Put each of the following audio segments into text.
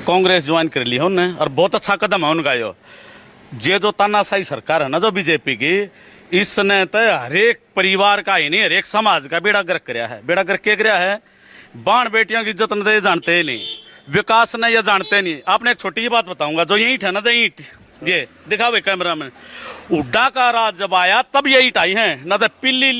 Congress join कर ली है उन्होंने और बहुत अच्छा कदम है उनका। ये जो तानाशाही सरकार है ना जो बीजेपी की, इसने तो हर एक परिवार का ही नहीं हर एक समाज का बेड़ा गर्क कराया है। बेड़ा गर्क क्या कराया है? बाण बेटियों की इज्जत नहीं जानते ही नहीं, विकास नहीं ये जानते नहीं। आपने एक छोटी बात बताऊंगा, जो ईंट है ना तो ईंट ये दिखा भाई कैमरा में, उड्डा का राज जब आया तब ये ईंट आई है ना तो पिल्ली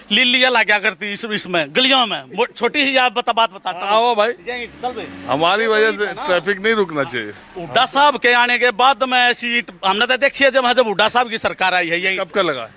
लिल्लियां ला क्या करती इसमें गलियों में। छोटी ही बात बताता हूँ भाई, चल भाई, हमारी वजह से ट्रैफिक नहीं रुकना चाहिए। हुड्डा साहब के आने के बाद में ऐसी ईंट हमने तो देखी है जब हुड्डा साहब की सरकार आई है। यही कब का लगा?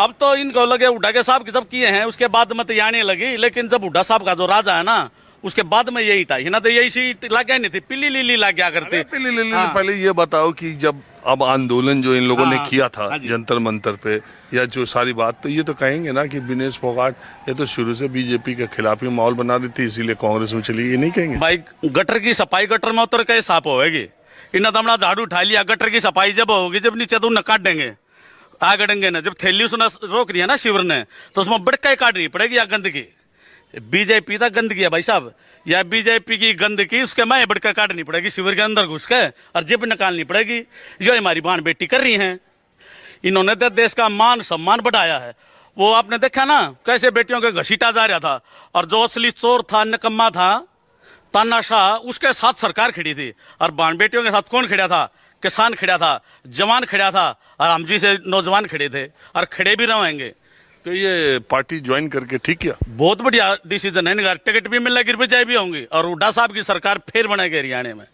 अब तो इनको लगे हुड्डा के साहब की जब किए हैं उसके बाद में तो आने लगी, लेकिन जब हुड्डा साहब का जो राजा है ना उसके बाद में यही ईंट आई ना तो यही सीट लग गया नहीं थी, पिल्ली लिल्ली लग गया करती। पिल्ली लिल्ली पहले ये बताओ कि जब अब आंदोलन जो इन लोगों ने किया था जंतर मंतर पे या जो सारी बात, तो ये तो कहेंगे ना कि विनेश फोगाट ये तो शुरू से बीजेपी के खिलाफ ही माहौल बना रही थी इसीलिए कांग्रेस में चली, ये नहीं कहेंगे? भाई गटर की सफाई गटर में उतर के साफ होगी, इन्हें तो हमने झाड़ू उठा लिया। गटर की सफाई जब होगी जब नीचे तो उन्हें काट देंगे, आग अड़ेंगे ना। जब थैली उसने रोक रही है ना शिविर ने तो उसमें बड़का काटनी पड़ेगी या गंदगी। बीजेपी तक गंदगी है भाई साहब, या बीजेपी की गंदगी उसके मैं बड़का काटनी पड़ेगी शिविर के अंदर घुस के और जेब निकालनी पड़ेगी। जो हमारी बाण बेटी कर रही हैं, इन्होंने तो देश का मान सम्मान बढ़ाया है। वो आपने देखा ना कैसे बेटियों के घसीटा जा रहा था, और जो असली चोर था निकम्मा था तानाशाह उसके साथ सरकार खड़ी थी, और बाण बेटियों के साथ कौन खड़ा था? किसान खड़ा था, जवान खड़ा था, और हम जी से नौजवान खड़े थे और खड़े भी रहेंगे। तो ये पार्टी ज्वाइन करके ठीक किया, बहुत बढ़िया डिसीजन है। टिकट भी मिलेगी, विजय भी होंगी और हुड्डा साहब की सरकार फिर बनेगी हरियाणा में।